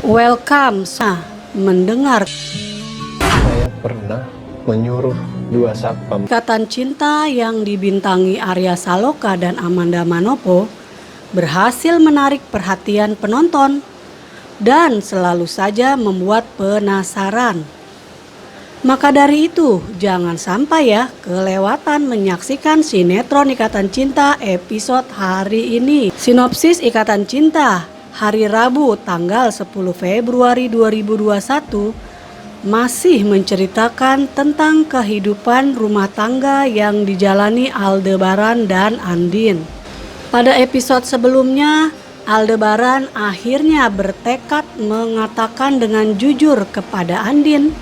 Welcome, mendengar Saya pernah menyuruh dua satpam Ikatan Cinta yang dibintangi Arya Saloka dan Amanda Manopo berhasil menarik perhatian penonton dan selalu saja membuat penasaran. Maka dari itu, jangan sampai ya kelewatan menyaksikan sinetron Ikatan Cinta episode hari ini. Sinopsis Ikatan Cinta hari Rabu tanggal 10 Februari 2021 masih menceritakan tentang kehidupan rumah tangga yang dijalani Aldebaran dan Andin. Pada episode sebelumnya, Aldebaran akhirnya bertekad mengatakan dengan jujur kepada Andin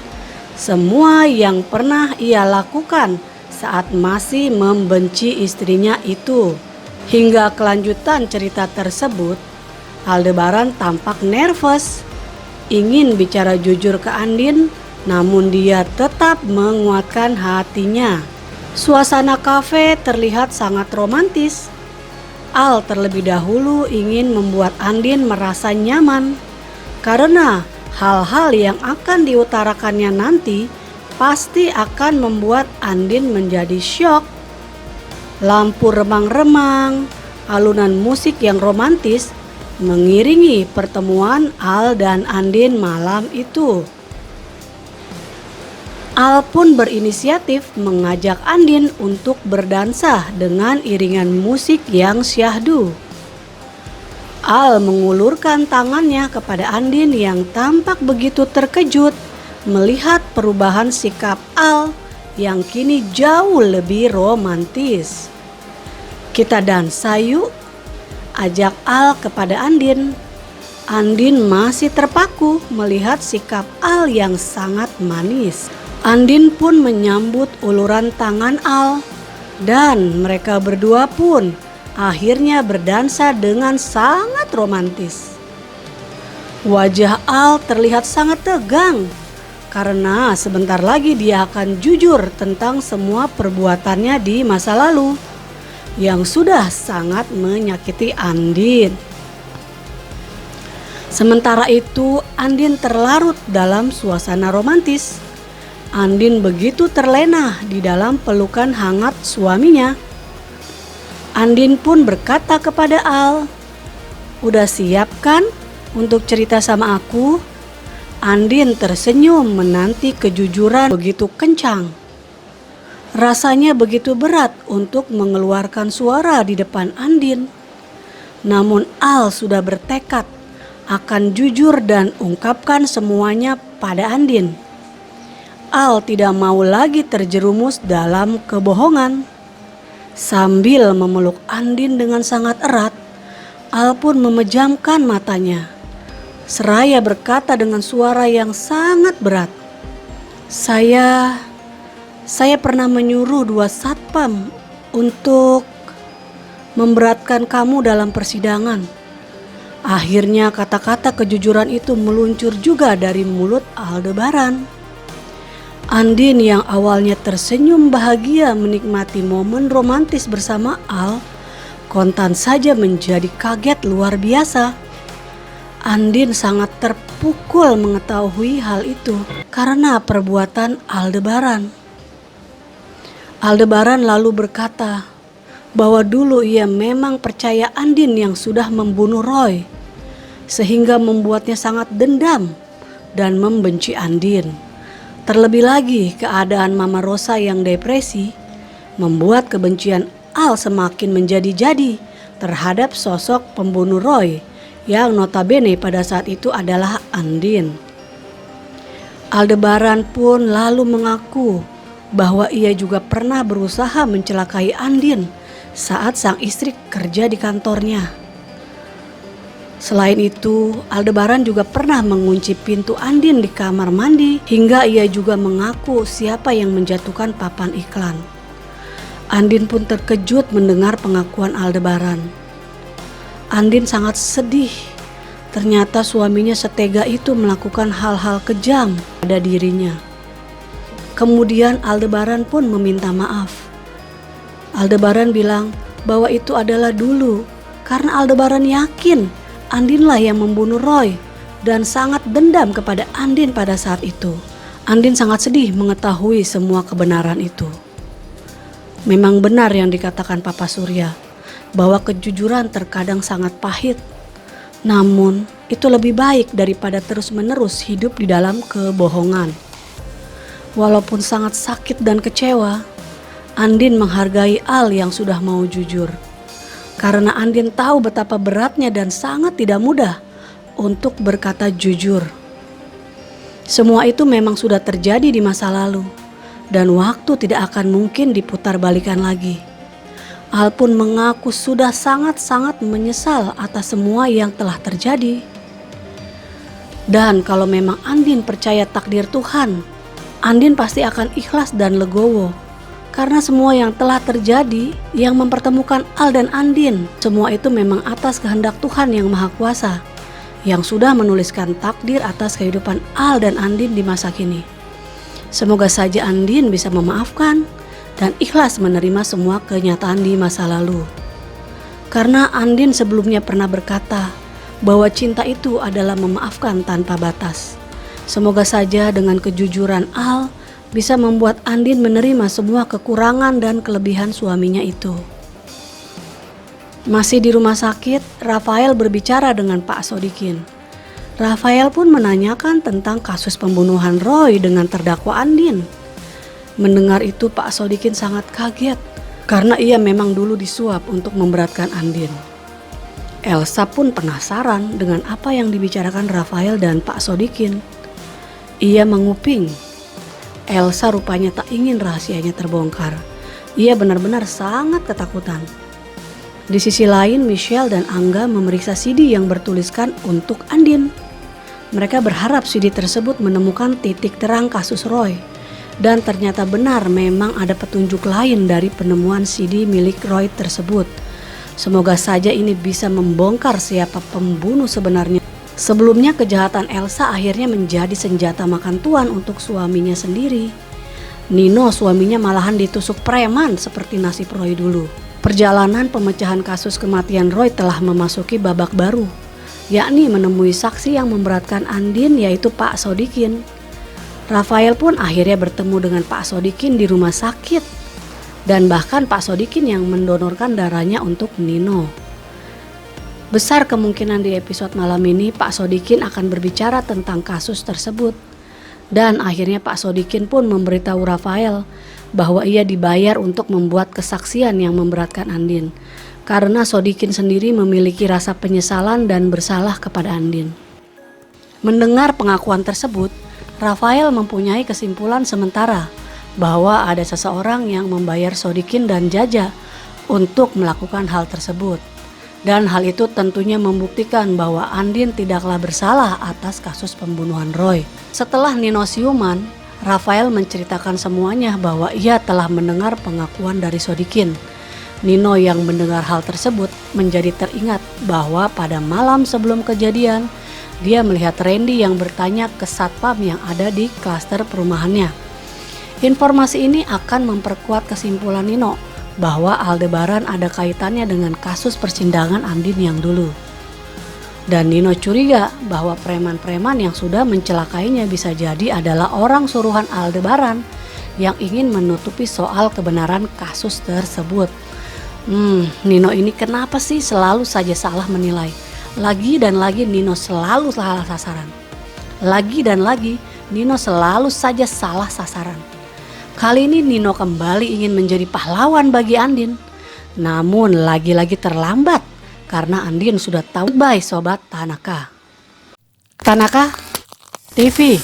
semua yang pernah ia lakukan saat masih membenci istrinya itu. Hingga kelanjutan cerita tersebut, Aldebaran tampak nervous, ingin bicara jujur ke Andin, namun dia tetap menguatkan hatinya. Suasana kafe terlihat sangat romantis. Al terlebih dahulu ingin membuat Andin merasa nyaman, karena hal-hal yang akan diutarakannya nanti pasti akan membuat Andin menjadi syok. Lampu remang-remang, alunan musik yang romantis mengiringi pertemuan Al dan Andin malam itu. Al pun berinisiatif mengajak Andin untuk berdansa dengan iringan musik yang syahdu. Al mengulurkan tangannya kepada Andin yang tampak begitu terkejut melihat perubahan sikap Al yang kini jauh lebih romantis. "Kita dansa yuk," ajak Al kepada Andin. Andin masih terpaku melihat sikap Al yang sangat manis. Andin pun menyambut uluran tangan Al dan mereka berdua pun akhirnya berdansa dengan sangat romantis. Wajah Al terlihat sangat tegang karena sebentar lagi dia akan jujur tentang semua perbuatannya di masa lalu yang sudah sangat menyakiti Andin. Sementara itu, Andin terlarut dalam suasana romantis. Andin begitu terlena di dalam pelukan hangat suaminya. Andin pun berkata kepada Al, "Udah siap kan untuk cerita sama aku?" Andin tersenyum menanti kejujuran begitu kencang. Rasanya begitu berat untuk mengeluarkan suara di depan Andin. Namun Al sudah bertekad akan jujur dan ungkapkan semuanya pada Andin. Al tidak mau lagi terjerumus dalam kebohongan. Sambil memeluk Andin dengan sangat erat, Al pun memejamkan matanya. Seraya berkata dengan suara yang sangat berat, Saya pernah menyuruh dua satpam untuk memberatkan kamu dalam persidangan." Akhirnya kata-kata kejujuran itu meluncur juga dari mulut Aldebaran. Andin yang awalnya tersenyum bahagia menikmati momen romantis bersama Al, kontan saja menjadi kaget luar biasa. Andin sangat terpukul mengetahui hal itu karena perbuatan Aldebaran. Aldebaran lalu berkata bahwa dulu ia memang percaya Andin yang sudah membunuh Roy, sehingga membuatnya sangat dendam dan membenci Andin. Terlebih lagi keadaan Mama Rosa yang depresi membuat kebencian Al semakin menjadi-jadi terhadap sosok pembunuh Roy yang notabene pada saat itu adalah Andin. Aldebaran pun lalu mengaku bahwa ia juga pernah berusaha mencelakai Andin saat sang istri kerja di kantornya. Selain itu, Aldebaran juga pernah mengunci pintu Andin di kamar mandi hingga ia juga mengaku siapa yang menjatuhkan papan iklan. Andin pun terkejut mendengar pengakuan Aldebaran. Andin sangat sedih. Ternyata suaminya setega itu melakukan hal-hal kejam pada dirinya. Kemudian Aldebaran pun meminta maaf. Aldebaran bilang bahwa itu adalah dulu karena Aldebaran yakin Andinlah yang membunuh Roy dan sangat dendam kepada Andin pada saat itu. Andin sangat sedih mengetahui semua kebenaran itu. Memang benar yang dikatakan Papa Surya, bahwa kejujuran terkadang sangat pahit. Namun, itu lebih baik daripada terus-menerus hidup di dalam kebohongan. Walaupun sangat sakit dan kecewa, Andin menghargai Al yang sudah mau jujur. Karena Andin tahu betapa beratnya dan sangat tidak mudah untuk berkata jujur. Semua itu memang sudah terjadi di masa lalu, dan waktu tidak akan mungkin diputar balikan lagi. Al pun mengaku sudah sangat-sangat menyesal atas semua yang telah terjadi. Dan kalau memang Andin percaya takdir Tuhan, Andin pasti akan ikhlas dan legowo. Karena semua yang telah terjadi yang mempertemukan Al dan Andin, semua itu memang atas kehendak Tuhan yang Maha Kuasa, yang sudah menuliskan takdir atas kehidupan Al dan Andin di masa kini. Semoga saja Andin bisa memaafkan dan ikhlas menerima semua kenyataan di masa lalu. Karena Andin sebelumnya pernah berkata bahwa cinta itu adalah memaafkan tanpa batas. Semoga saja dengan kejujuran Al bisa membuat Andin menerima semua kekurangan dan kelebihan suaminya itu. Masih di rumah sakit, Rafael berbicara dengan Pak Sodikin. Rafael pun menanyakan tentang kasus pembunuhan Roy dengan terdakwa Andin. Mendengar itu Pak Sodikin sangat kaget karena ia memang dulu disuap untuk memberatkan Andin. Elsa pun penasaran dengan apa yang dibicarakan Rafael dan Pak Sodikin. Ia menguping. Elsa rupanya tak ingin rahasianya terbongkar. Ia benar-benar sangat ketakutan. Di sisi lain, Michelle dan Angga memeriksa CD yang bertuliskan untuk Andin. Mereka berharap CD tersebut menemukan titik terang kasus Roy. Dan ternyata benar memang ada petunjuk lain dari penemuan CD milik Roy tersebut. Semoga saja ini bisa membongkar siapa pembunuh sebenarnya. Sebelumnya kejahatan Elsa akhirnya menjadi senjata makan tuan untuk suaminya sendiri. Nino suaminya malahan ditusuk preman seperti nasib Roy dulu. Perjalanan pemecahan kasus kematian Roy telah memasuki babak baru, yakni menemui saksi yang memberatkan Andin yaitu Pak Sodikin. Rafael pun akhirnya bertemu dengan Pak Sodikin di rumah sakit. Dan bahkan Pak Sodikin yang mendonorkan darahnya untuk Nino. Besar kemungkinan di episode malam ini Pak Sodikin akan berbicara tentang kasus tersebut. Dan akhirnya Pak Sodikin pun memberitahu Rafael bahwa ia dibayar untuk membuat kesaksian yang memberatkan Andin. Karena Sodikin sendiri memiliki rasa penyesalan dan bersalah kepada Andin. Mendengar pengakuan tersebut, Rafael mempunyai kesimpulan sementara bahwa ada seseorang yang membayar Sodikin dan Jaja untuk melakukan hal tersebut. Dan hal itu tentunya membuktikan bahwa Andin tidaklah bersalah atas kasus pembunuhan Roy. Setelah Nino siuman, Rafael menceritakan semuanya bahwa ia telah mendengar pengakuan dari Sodikin. Nino yang mendengar hal tersebut menjadi teringat bahwa pada malam sebelum kejadian, dia melihat Randy yang bertanya ke satpam yang ada di klaster perumahannya. Informasi ini akan memperkuat kesimpulan Nino bahwa Aldebaran ada kaitannya dengan kasus persidangan Andin yang dulu. Dan Nino curiga bahwa preman-preman yang sudah mencelakainya bisa jadi adalah orang suruhan Aldebaran yang ingin menutupi soal kebenaran kasus tersebut. Nino ini kenapa sih selalu saja salah menilai? Lagi dan lagi Nino selalu salah sasaran. Lagi dan lagi Nino selalu saja salah sasaran. Kali ini Nino kembali ingin menjadi pahlawan bagi Andin. Namun lagi-lagi terlambat karena Andin sudah tahu. Bye Sobat Tanaka. Tanaka TV.